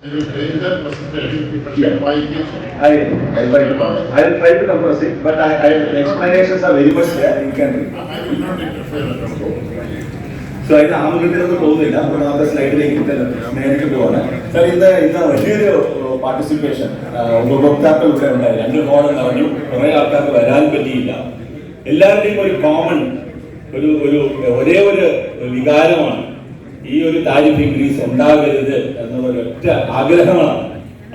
I'll try to compress it, but the explanations are very much there. You can read. I will not interfere at all. So I have slide. Sir, in the participation, എല്ലാവരുടെയും ഒരു common ഒരേ ഒരു വികാരമാണ് ഈ ഒരു tariff increase ഉണ്ടാകരുത് എന്നുള്ള ഒരൊറ്റ ആഗ്രഹമാണ്.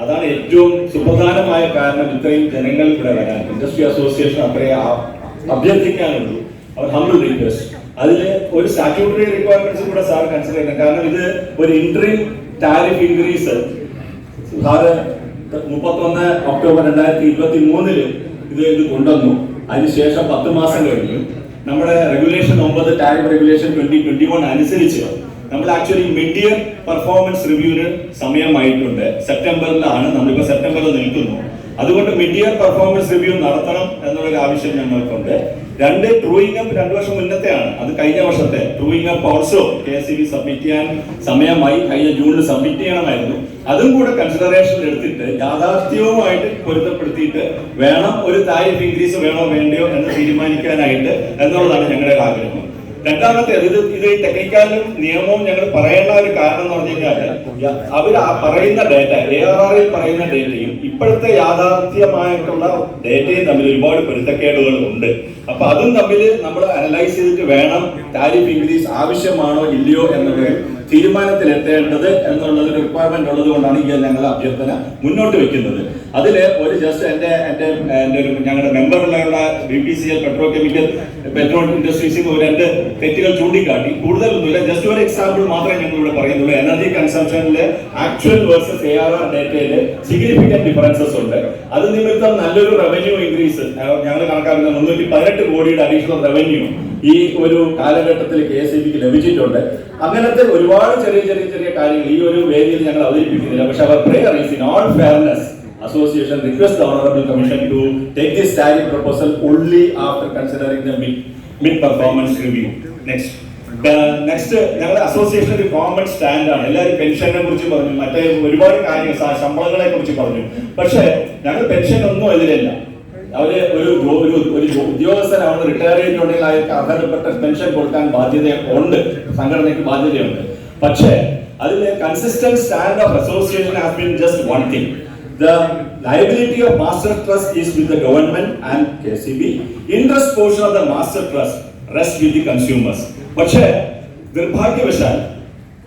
അതാണ് ഏറ്റവും സുപ്രധാനമായ കാരണം ഇത്രയും ജനങ്ങൾ ഇവിടെ വരാൻ. ഇൻഡസ്ട്രി അസോസിയേഷൻ അത്രേ അഭ്യർത്ഥിക്കാനുള്ളൂ. അവർ ഹംബിൾ റിക്വസ്റ്റ്. അതിൽ ഒരു സ്റ്റാറ്റ്യൂട്ടറി റിക്വയർമെന്റ്സ് കൂടെ സാർ കൺസിഡർ ചെയ്യണം. കാരണം ഇത് ഒരു interim tariff increase sir 31 October 2023 ഇത് കൊണ്ടുവന്നു. അതിനുശേഷം 10 മാസം കഴിഞ്ഞു. നമ്മുടെ റെഗുലേഷൻ 9 ടാരിഫ് റെഗുലേഷൻ 2021 അനുസരിച്ച് നമ്മൾ ആക്ച്വലി മിഡ് ഇയർ പെർഫോമൻസ് റിവ്യൂവിന് സമയമായിട്ടുണ്ട്. സെപ്റ്റംബറിലാണ്, നമ്മളിപ്പോൾ സെപ്റ്റംബറിൽ നിൽക്കുന്നു. അതുകൊണ്ട് മിഡ് ഇയർ പെർഫോമൻസ് റിവ്യൂ നടത്തണം എന്നുള്ളൊരു ആവശ്യം ഞങ്ങൾക്കുണ്ട്. ട്രൂയിങ് അപ്പ് 2 വർഷം മുന്നത്തെയാണ്. അത് കഴിഞ്ഞ വർഷത്തെ truing up also KSEB submit ചെയ്യാൻ സമയമായി. കഴിഞ്ഞ ജൂണിൽ സബ്മിറ്റ് ചെയ്യണമായിരുന്നു. അതും കൂടെ കൺസിഡറേഷനിൽ എടുത്തിട്ട് യാഥാർത്ഥ്യവുമായിട്ട് പൊരുത്തപ്പെടുത്തിയിട്ട് വേണം ഒരു താരിഫ് ഇൻക്രീസ് വേണോ വേണ്ടയോ എന്ന് തീരുമാനിക്കാനായിട്ട് എന്നുള്ളതാണ് ഞങ്ങളുടെ ആഗ്രഹം. രണ്ടാമത്തെ ഇത് ടെക്നിക്കലും നിയമവും ഞങ്ങൾ പറയേണ്ട ഒരു കാരണം എന്ന് പറഞ്ഞു കഴിഞ്ഞാൽ അവർ ആ പറയുന്ന ഡേറ്റ ARR പറയുന്ന ഡേറ്റയും ഇപ്പോഴത്തെ യാഥാർത്ഥ്യമായിട്ടുള്ള ഡേറ്റയും തമ്മിൽ ഒരുപാട് പൊരുത്തക്കേടുകൾ ഉണ്ട്. അപ്പൊ അതും തമ്മിൽ നമ്മൾ അനലൈസ് ചെയ്തിട്ട് വേണം താരിഫ് ഇൻക്രീസ് ആവശ്യമാണോ ഇല്ലയോ എന്നുള്ള തീരുമാനത്തിലെത്തേണ്ടത് എന്നുള്ളത് റിക്വയർമെന്റ് ഉള്ളത് കൊണ്ടാണ് ഈ ഞങ്ങൾ അഭ്യർത്ഥന മുന്നോട്ട് വെക്കുന്നത്. അതിൽ ഒരു ജസ്റ്റ് എന്റെ ഞങ്ങളുടെ മെമ്പറിലുള്ള BPCL പെട്രോ ഇൻഡസ്ട്രീസിൽ 2 തെറ്റുകൾ ചൂണ്ടിക്കാട്ടി. കൂടുതലൊന്നുമില്ല, ജസ്റ്റ് ഒരു എക്സാമ്പിൾ മാത്രമേ ഞങ്ങൾ ഇവിടെ പറയുന്നുള്ളൂ. എനർജി കൺസംഷനിലെ ആക്ച്വൽ വേഴ്സസ് ARR ഡേറ്റയില് സിഗ്നിഫിക്കന്റ് ഡിഫറൻസസ് ഉണ്ട്. അത് നിമിത്തം നല്ലൊരു റവന്യൂ ഇൻക്രീസ് ഞങ്ങൾ കണക്കാക്കുന്ന 318 കോടിയുടെ അഡീഷണൽ റവന്യൂ ഈ ഒരു കാലഘട്ടത്തിൽ KSEBക്ക് ലഭിച്ചിട്ടുണ്ട്. അങ്ങനത്തെ ഒരുപാട് ചെറിയ കാര്യങ്ങൾ ഈ ഒരു വേദിയിൽ ഞങ്ങൾ അവതരിപ്പിക്കുന്നില്ല. പക്ഷെ അവർ prayer is in all fairness association request the honorable commission to take this tariff proposal only after considering the mid performance review. Next ഞങ്ങളുടെ അസോസിയേഷൻ ഒരു കോമൺ സ്റ്റാൻഡ് ആണ്. എല്ലാവരും പെൻഷനെ കുറിച്ച് പറഞ്ഞു, മറ്റേ ഒരുപാട് കാര്യങ്ങൾ ശമ്പളങ്ങളെ കുറിച്ച് പറഞ്ഞു. പക്ഷെ ഞങ്ങൾ പെൻഷൻ ഒന്നും എതിരല്ല. അവര് ഒരു ഉദ്യോഗസ്ഥനാണ് റിട്ടയർ ചെയ്തിട്ടുണ്ടെങ്കിൽ അയാൾക്ക് അർഹതപ്പെട്ട പെൻഷൻ കൊടുക്കാൻ ബാധ്യതയുണ്ട്, സംഘടനയ്ക്ക് ബാധ്യതയുണ്ട്. പക്ഷേ അതിലെ consistent stand of association has been just one thing. The liability of master trust is with the government and KSEB. Interest portion of the master trust rests with the consumers. പക്ഷേ നിർഭാഗ്യവശാൽ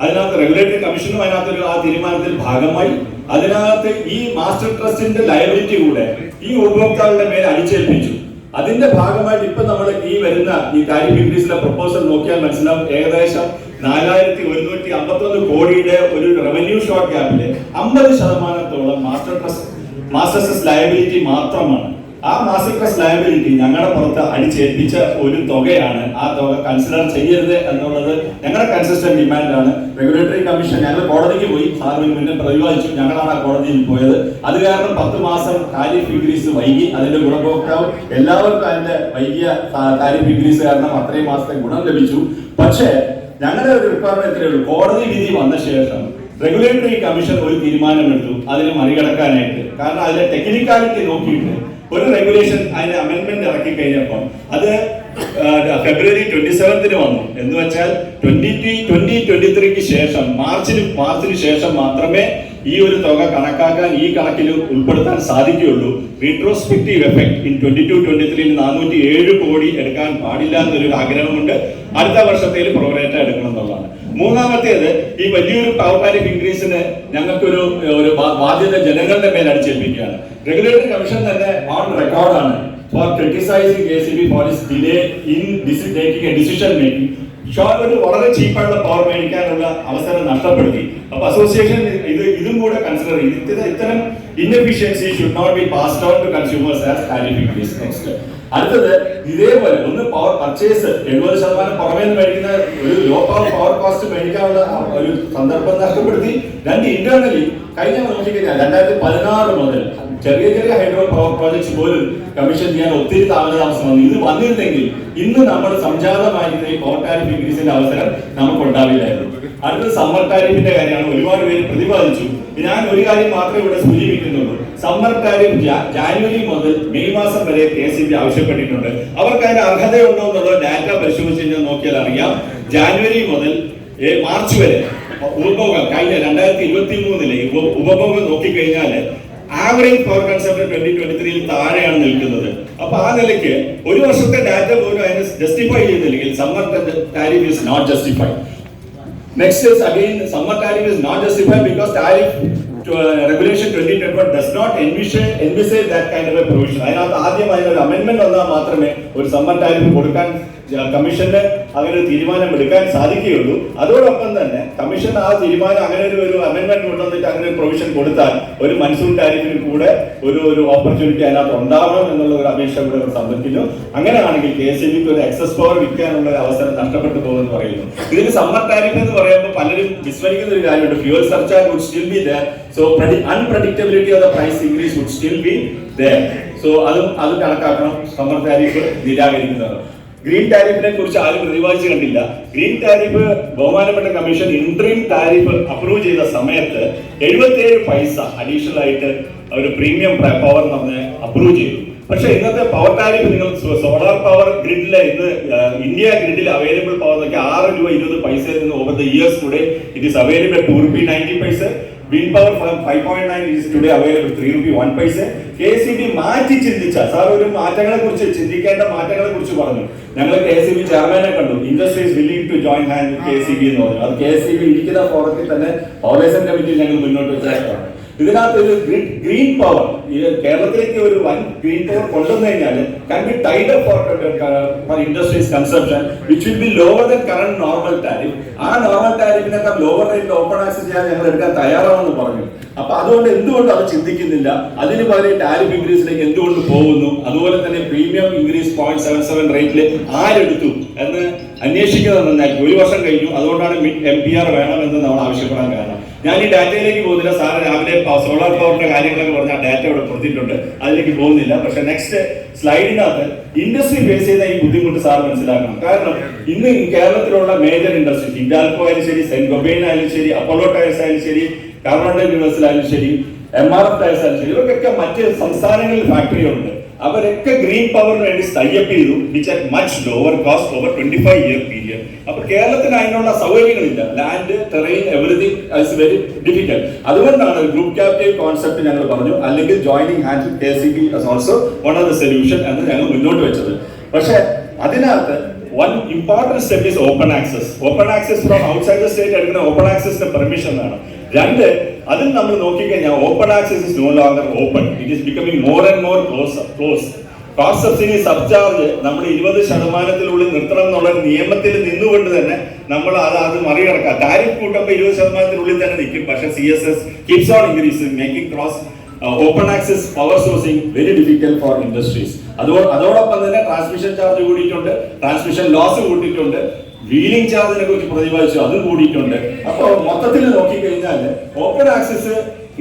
അതിനകത്ത് regulatory കമ്മീഷനും അതിനകത്തൊരു ആ തീരുമാനത്തിൽ ഭാഗമായി അതിനകത്ത് ഈ മാസ്റ്റർ ട്രസ്റ്റിന്റെ ലയബിലിറ്റി കൂടെ ഈ ഉപഭോക്താക്കളുടെ മേൽ അടിച്ചേൽപ്പിച്ചു. അതിന്റെ ഭാഗമായിട്ട് ഇപ്പൊ നമ്മൾ ഈ വരുന്ന ഈ താരിഫ് ഇൻക്രീസിലെ പ്രപ്പോസൽ നോക്കിയാൽ മനസ്സിലാവും ഏകദേശം 4151 കോടിയുടെ ഒരു റവന്യൂ ഷോർട്ട് ഗ്യാപ്പില് 50% മാസ്റ്റർ ട്രസ്റ്റ് ലയബിലിറ്റി മാത്രമാണ്. ആ മാസ്റ്റർ ട്രസ്റ്റ് ലയബിലിറ്റി ഞങ്ങളുടെ പുറത്ത് അടിച്ചേൽപ്പിച്ച ഒരു തുകയാണ്. ആ തുക കൺസിഡർ ചെയ്യരുത് എന്നുള്ളത് ഞങ്ങളുടെ കൺസിസ്റ്റന്റ് ഡിമാൻഡാണ്. റെഗുലേറ്ററി കമ്മീഷൻ ഞങ്ങൾ കോടതിക്ക് പോയി, സാറിന് മുന്നേ പ്രതിപാദിച്ചു, ഞങ്ങളാണ് ആ കോടതിയിൽ പോയത്. അത് കാരണം 10 മാസം താരിഫ് ഇൻക്രീസ് വൈകി. അതിന്റെ ഗുണഭോക്താവ് എല്ലാവർക്കും അതിന്റെ വൈകിയ താരിഫ് ഇൻക്രീസ് കാരണം അത്രയും മാസത്തെ ഗുണം ലഭിച്ചു. പക്ഷേ ഞങ്ങളുടെ ഒരു റിക്വയർമെന്റേ ഉള്ളൂ. കോടതി വിധി വന്ന ശേഷം റെഗുലേറ്ററി കമ്മീഷൻ ഒരു തീരുമാനമെടുത്തു അതിനെ മറികടക്കാനായിട്ട്. കാരണം അതിലെ ടെക്നിക്കാലിറ്റി നോക്കിയിട്ട് ഒരു റെഗുലേഷൻ അതിന്റെ അമെന്റ്മെന്റ് ഇറക്കി കഴിഞ്ഞപ്പോൾ അത് ഫെബ്രുവരി 27 വന്നു. എന്ന് വെച്ചാൽ 2023 ശേഷം മാർച്ചിന് ശേഷം മാത്രമേ ഈ ഒരു തുക കണക്കാക്കാൻ ഈ കണക്കിൽ ഉൾപ്പെടുത്താൻ സാധിക്കുകയുള്ളൂ. റീട്രോസ്പെക്റ്റീവ് എഫക്ട് ഇൻ 22-23 407 കോടി എടുക്കാൻ പാടില്ല എന്നൊരു ആഗ്രഹമുണ്ട്. അടുത്ത വർഷത്തേൽ പ്രൊറേറ്റ എടുക്കണം എന്നുള്ളതാണ്. മൂന്നാമത്തേത്, ഈ വലിയൊരു പവർ താരിഫ് ഇൻക്രീസിന് ഞങ്ങൾക്കൊരു ബാധ്യത ജനങ്ങളുടെ മേൽ അടിച്ചേൽപ്പിക്കുകയാണ്. റെഗുലേറ്ററി കമ്മീഷൻ തന്നെ ഓൺ റെക്കോർഡാണ് for criticizing KSEB for its delay in taking a decision making. ഒരു വളരെ ചീപ്പായിട്ടുള്ള പവർ മേടിക്കാനുള്ള അവസരം നഷ്ടപ്പെടുത്തി. അപ്പൊ അസോസിയേഷൻ ഇതും കൂടെ കൺസിഡർ ചെയ്ത് ഇത്തരം inefficiency should not be passed on to consumers as tariff increase. Next. അടുത്തത് ഇതേപോലെ ഒന്ന് പവർ പർച്ചേസ് 70% പുറമേ നിന്ന് മേടിക്കുന്ന ഒരു ലോ പവർ കോസ്റ്റ് മേടിക്കാനുള്ള ഒരു സന്ദർഭം നഷ്ടപ്പെടുത്തി. രണ്ട്, ഇന്റേണലി കഴിഞ്ഞ നോക്കിക്കഴിഞ്ഞാൽ 2016 മുതൽ ചെറിയ ചെറിയ ഹൈഡ്രോ പവർ പ്രോജക്ട്സ് പോലും കമ്മീഷൻ ചെയ്യാൻ ഒത്തിരി താമസം വന്നു. ഇത് വന്നിരുന്നെങ്കിൽ ഇന്ന് നമ്മൾ സംജാതമായിരുന്ന ഈ പവർ ടാരിഫ് ഇൻക്രീസിന്റെ അവസരം നമുക്ക് ഉണ്ടാവില്ലായിരുന്നു. അടുത്തത് സമ്മർ ടാരിഫിന്റെ കാര്യമാണ്. ഒരുപാട് പേര് പ്രതിപാദിച്ചു. ഞാൻ ഒരു കാര്യം മാത്രമേ ഇവിടെ സൂചിപ്പിക്കുന്നുള്ളൂ. സമ്മർ ടാരിഫ് ജാനുവരി മുതൽ മെയ് മാസം വരെ KCB ആവശ്യപ്പെട്ടിട്ടുണ്ട്. അവർക്ക് അതിന് അർഹതയുണ്ടോ എന്നുള്ളത് ഡാറ്റ പരിശോധിച്ച് കഴിഞ്ഞാൽ നോക്കിയാൽ അറിയാം. ജാനുവരി മുതൽ മാർച്ച് വരെ ഉപഭോഗം കഴിഞ്ഞ 2023 ഉപഭോഗം നോക്കിക്കഴിഞ്ഞാൽ ആവറേജ് പവർ കൺസംപ്ഷൻ 2023 താഴെയാണ് നിൽക്കുന്നത്. അപ്പൊ ആ നിലയ്ക്ക് ഒരു വർഷത്തെ ഡാറ്റ പോലും അതിനെ ജസ്റ്റിഫൈ ചെയ്യുന്നില്ലെങ്കിൽ summer tariff is not justified. Next is again summer tariff is not justified because tariff regulation 2021 does not envisage that kind of a provision. അതിനകത്ത് ആദ്യം അതിനൊരു അമെന്റ്മെന്റ് വന്നാൽ മാത്രമേ ഒരു സമ്മർ ടാരിഫ് കൊടുക്കാൻ കമ്മീഷന് അങ്ങനെ ഒരു തീരുമാനം എടുക്കാൻ സാധിക്കുകയുള്ളൂ. അതോടൊപ്പം തന്നെ കമ്മീഷൻ ആ തീരുമാനം അങ്ങനെ ഒരു അമെന്റ്മെന്റ് കൊണ്ടുവന്നിട്ട് അങ്ങനെ ഒരു പ്രൊവിഷൻ കൊടുത്താൽ ഒരു മൺസൂൺ ടാരിഫിന് കൂടെ ഒരു ഓപ്പർച്യൂണിറ്റി അതിനകത്ത് ഉണ്ടാവണം എന്നുള്ള ഒരു അപേക്ഷ കൂടെ സമർപ്പിക്കുന്നു. അങ്ങനെയാണെങ്കിൽ KCBക്ക് ഒരു എക്സസ് പവർ വിൽക്കാനുള്ള ഒരു അവസരം നഷ്ടപ്പെട്ടു പോകുമെന്ന് പറയുന്നു. ഇതിന് സമ്മർ ടാരിഫ് എന്ന് പറയുമ്പോൾ പലരും വിസ്മരിക്കുന്ന ഒരു കാര്യമുണ്ട്. Fuel surcharge would still be there, so unpredictability of the price increase would still be there. So അത് കണക്കാക്കണം സമ്മർ ടാരിഫ് നിരാകരിക്കുന്നത്. ഗ്രീൻ ടാരിഫിനെ കുറിച്ച് ആരും പ്രതിപാദിച്ച് കണ്ടില്ല. ഗ്രീൻ ടാരിഫ് ബഹുമാനപ്പെട്ട കമ്മീഷൻ ഇൻട്രീം ടാരിഫ് അപ്രൂവ് ചെയ്ത സമയത്ത് 77 പൈസ അഡീഷണൽ ആയിട്ട് ഒരു പ്രീമിയം പവർ നമ്മളെ അപ്രൂവ് ചെയ്തു. പക്ഷെ ഇന്നത്തെ പവർ ടാരിഫ് നിങ്ങൾ സോളാർ പവർ ഗ്രിഡിലെ ഇന്ന് ഇന്ത്യ ഗ്രിഡിൽ അവൈലബിൾ പവർ നോക്കി 6 രൂപ 20 നിന്ന് over the years today it is available 2 രൂപ 90 പൈസ. Wind power 5.9 is today available 3 rupee 1 paise. KCB മാറ്റി ചിന്തിച്ച സാർ ഒരു മാറ്റങ്ങളെ കുറിച്ച് ചിന്തിക്കേണ്ട മാറ്റങ്ങളെ കുറിച്ച് പറഞ്ഞു. ഞങ്ങൾ KCB ചെയർമാനെ കണ്ടു. Industry is willing to join hand with KCB എന്ന് പറഞ്ഞു. അത് KCB ഇരിക്കുന്ന ഫോറത്തിൽ തന്നെ ഓർഗനൈസേഷൻ കമ്മിറ്റിയിൽ ഞങ്ങൾ മുന്നോട്ട് വെച്ചതാണ്. ഇതിനകത്ത് ഒരു ഗ്രീൻ പവർ കേരളത്തിലേക്ക് ഒരു വൻ ഗ്രീൻ പവർ കൊണ്ടുവന്നു കഴിഞ്ഞാൽ can be tied up for industries consumption which will be lower than current normal tariff. ആ നോർമൽ ടാരിഫിനേക്കാൾ ലോവർ റേറ്റിൽ ഓപ്പൺ ആക്സസ് ചെയ്യാൻ ഞങ്ങൾ എടുക്കാൻ തയ്യാറാണെന്ന് പറഞ്ഞു. അപ്പൊ അതുകൊണ്ട് എന്തുകൊണ്ട് അത് ചിന്തിക്കുന്നില്ല? അതിന് പകരം ടാരിഫ് ഇൻക്രീസിലേക്ക് എന്തുകൊണ്ട് പോകുന്നു? അതുപോലെ തന്നെ പ്രീമിയം ഇൻക്രീസ് 0.77 റേറ്റിൽ ആരെടുത്തു എന്ന് അന്വേഷിക്കുന്നതെന്നായിരിക്കും. ഒരു വർഷം കഴിഞ്ഞു. അതുകൊണ്ടാണ് MPR വേണമെന്ന് നമ്മൾ ആവശ്യപ്പെടാൻ കാരണം. ഞാൻ ഈ ഡാറ്റയിലേക്ക് പോകുന്നില്ല. സാറ് രാവിലെ സോളാർ പവറിന്റെ കാര്യങ്ങളൊക്കെ പറഞ്ഞ ആ ഡാറ്റ ഇവിടെ കൊടുത്തിട്ടുണ്ട്. അതിലേക്ക് പോകുന്നില്ല. പക്ഷെ നെക്സ്റ്റ് സ്ലൈഡിനകത്ത് ഇൻഡസ്ട്രി ഫേസ് ചെയ്യുന്ന ഈ ബുദ്ധിമുട്ട് സാർ മനസ്സിലാക്കണം. കാരണം ഇന്ന് കേരളത്തിലുള്ള മേജർ ഇൻഡസ്ട്രീസ് ഹിൻഡാൽകോ ആയാലും ശരി, സെന്റ് ഗൊബൈൻ ആയാലും ശരി, അപ്പോളോ ടയർസ് ആയാലും ശരി, കാർബൺ യൂണിവേഴ്സൽ ആയാലും ശരി, MRF ടയർസ് ആയാലും ശരി, ഇവർക്കൊക്കെ മറ്റ് സംസ്ഥാനങ്ങളിൽ ഫാക്ടറികളുണ്ട്. അവരൊക്കെ ഗ്രീൻ പവറിന് വേണ്ടി ടൈപ്പ് ചെയ്തു which at much lower cost over 25-year period. അപ്പൊ കേരളത്തിന് അതിനുള്ള സൗകര്യങ്ങളില്ല. Land, terrain, everything is very difficult. അതുകൊണ്ടാണ് ഗ്രൂപ്പ് ക്യാപിറ്റൽ കോൺസെപ്റ്റ് ഞങ്ങൾ പറഞ്ഞു, അല്ലെങ്കിൽ joining hands with KCB as also one of the solution എന്ന് ഞങ്ങൾ മുന്നോട്ട് വെച്ചത്. പക്ഷെ അതിനകത്ത് one important step is open access. Open access from outside the state എടുക്കുന്ന ഓപ്പൺ ആക്സസിന്റെ പെർമിഷൻ വേണം. രണ്ട്, അതിൽ നമ്മൾ നോക്കിക്കഴിഞ്ഞാൽ open access is no longer open. It is becoming more and more close. Cost subsidy surcharge നമ്മൾ 20% നിർത്തണം എന്നുള്ള നിയമത്തിൽ നിന്നുകൊണ്ട് തന്നെ നമ്മൾ അത് മറികടക്കാം. ടാരിഫ് കൂട്ടുമ്പോൾ 20% തന്നെ നിൽക്കും. പക്ഷേ CSS keeps on increasing, making cross open access power sourcing very difficult for industries. അതോടൊപ്പം തന്നെ ട്രാൻസ്മിഷൻ ചാർജ് കൂടിയിട്ടുണ്ട്, ട്രാൻസ്മിഷൻ ലോസ് കൂട്ടിയിട്ടുണ്ട്, വീലിംഗ് ചാർജിനെ കുറിച്ച് പ്രതിപാദിച്ചു, അതും കൂടിയിട്ടുണ്ട്. അപ്പോൾ മൊത്തത്തിൽ നോക്കിക്കഴിഞ്ഞാൽ ഓപ്പൺ ആക്സസ്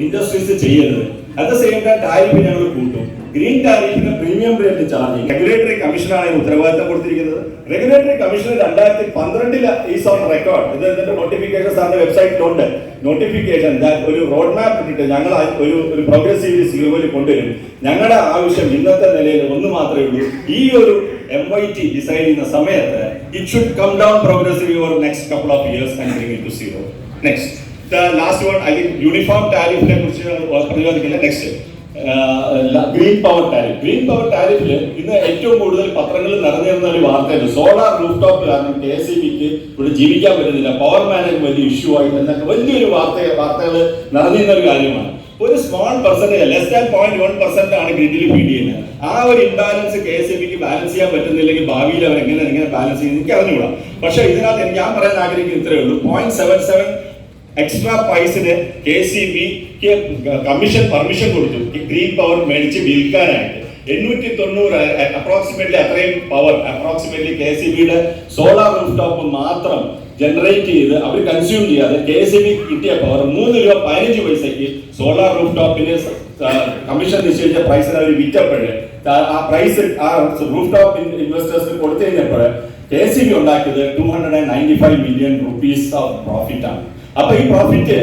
ഇൻഡസ്ട്രീസ് ചെയ്യരുത്. At the same time tariff ഞങ്ങൾ കൂട്ടും. ഗ്രീൻ ടാരിഫിന് പ്രീമിയം റേറ്റ് ചാർജ് ചെയ്യും. റെഗുലേറ്ററി കമ്മീഷനാണ് ഉത്തരവാദിത്തം കൊടുത്തിരിക്കുന്നത്. Regulatory commission 2012 is on record. ഇതിന്റെ നോട്ടിഫിക്കേഷൻ സാറിന്റെ വെബ്സൈറ്റിലുണ്ട്. നോട്ടിഫിക്കേഷൻ ഒരു റോഡ് മാപ്പ് ഇട്ടിട്ട് ഞങ്ങൾ ഒരു പ്രോഗ്രസീവ് സീറോയിൽ കൊണ്ടുവരും. ഞങ്ങളുടെ ആവശ്യം ഇന്നത്തെ നിലയിൽ ഒന്ന് മാത്രമേ ഉള്ളൂ. ഈ ഒരു MYT ഡിസൈഡ് ചെയ്യുന്ന സമയത്ത് it should come down progressive over next couple of years and bring it to zero. Next the last one, I think uniform ടാരിഫിനെ കുറിച്ച് പ്രതിപാദിക്കില്ല. Next green power tariff. Green power ടാരിഫിൽ ഇന്ന് ഏറ്റവും കൂടുതൽ പത്രങ്ങളിൽ നിറഞ്ഞിരുന്ന ഒരു വാർത്തയുണ്ട്. സോളാർ റൂഫ് ടോപ്പ് കാരണം KCBക്ക് ഇവിടെ ജീവിക്കാൻ പറ്റുന്നില്ല, പവർ മാനേജ് വലിയ ഇഷ്യൂ ആയി എന്നൊക്കെ വലിയൊരു വാർത്തകൾ നിറഞ്ഞിരുന്ന ഒരു കാര്യമാണ്. ഒരു സ്മോൾ പെർസെന്റേജ്, ലെസ് ദാൻ 0.1% ആണ് ഗ്രിഡിൽ ഫീഡ് ചെയ്യുന്നത്. ആ ഒരു ഇംബാലൻസ് KCBക്ക് ബാലൻസ് ചെയ്യാൻ പറ്റുന്നില്ലെങ്കിൽ ഭാവിയിൽ അവർ എങ്ങനെ ബാലൻസ് ചെയ്യുന്നത് എനിക്ക് അറിഞ്ഞുകൂടാ. പക്ഷെ ഇതിനകത്ത് ഞാൻ പറയാൻ ആഗ്രഹിക്കുന്ന ഇത്രയേ ഉള്ളൂ. 0.77 എക്സ്ട്രാ പ്രൈസിന് KCB KSEBക്ക് കമ്മീഷൻ പെർമിഷൻ കൊടുത്തു ഗ്രീൻ പവർ മേടിച്ച് വിൽക്കാനായിട്ട്. 890 അപ്രോക്സിമേറ്റ്ലി അത്രയും പവർ അപ്രോക്സിമേറ്റ്ലി KSEBയുടെ സോളാർ റൂഫ് ടോപ്പ് മാത്രം ജനറേറ്റ് ചെയ്ത് അവർ കൺസ്യൂം ചെയ്യാതെ KSEB കിട്ടിയ പവർ 3 രൂപ 15 പൈസയ്ക്ക് സോളാർ റൂഫ് ടോപ്പിന് കമ്മീഷൻ നിശ്ചയിച്ച പ്രൈസിൽ അവർ വിറ്റപ്പോഴേ ആ പ്രൈസ് ആ റൂഫ് ടോപ്പ് ഇൻവെസ്റ്റേഴ്സിന് കൊടുത്തു കഴിഞ്ഞപ്പോൾ KSEB ഉണ്ടാക്കിയത് 295 million rupees ഓഫ് പ്രോഫിറ്റ് ആണ്. അപ്പൊ ഈ പ്രോഫിറ്റ്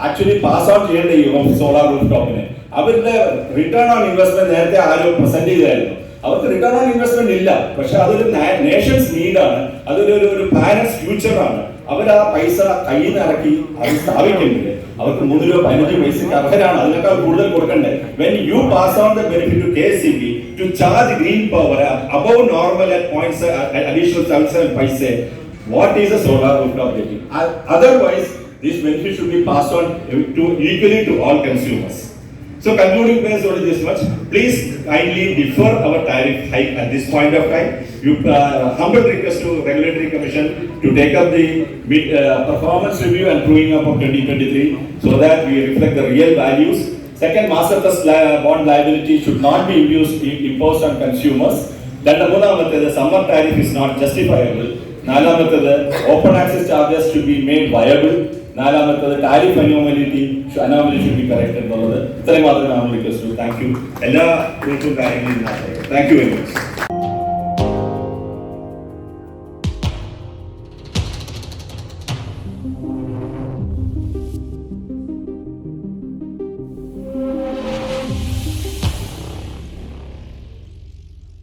ആക്ച്വലി പാസ് ഓൺ ചെയ്യേണ്ട ഈ സോളാർ റൂഫ് ടോപ്പിന് അവരുടെ റിട്ടേൺ ഓൺ ഇൻവെസ്റ്റ്മെന്റ് നേരത്തെ ആരും പ്രസന്റ് ചെയ്തായിരുന്നു. അവർക്ക് റിട്ടേൺ ഓൺ ഇൻവെസ്റ്റ്മെന്റ് ഇല്ല, പക്ഷെ അതൊരു നേഷൻസ് നീഡാണ്, അതൊരു പാരന്റ്സ് ഫ്യൂച്ചറാണ്. അവർ ആ പൈസ കയ്യിൽ നിന്ന് ഇറക്കി അത് സ്ഥാപിക്കുന്നത് അവർക്ക് 3 രൂപ 15 പൈസക്ക് അർഹരാണ്, അതിനേക്കാൾ കൂടുതൽ കൊടുക്കണ്ടേ. When you pass on the benefit to KSEB to charge green power above normal at points additional 77 paise, what is the solar rooftop getting? Otherwise this benefit should be passed on to equally to all consumers. So concluding based on this much, please kindly defer our tariff hike at this point of time. You humble request to Regulatory Commission to take up the performance review and proving up of 2023 so that we reflect the real values. Second, master trust bond liability should not be imposed on consumers. The summer tariff is not justifiable. Open access charges should be made viable. Tariff anomaly should be corrected. Thank you. Thank you very much.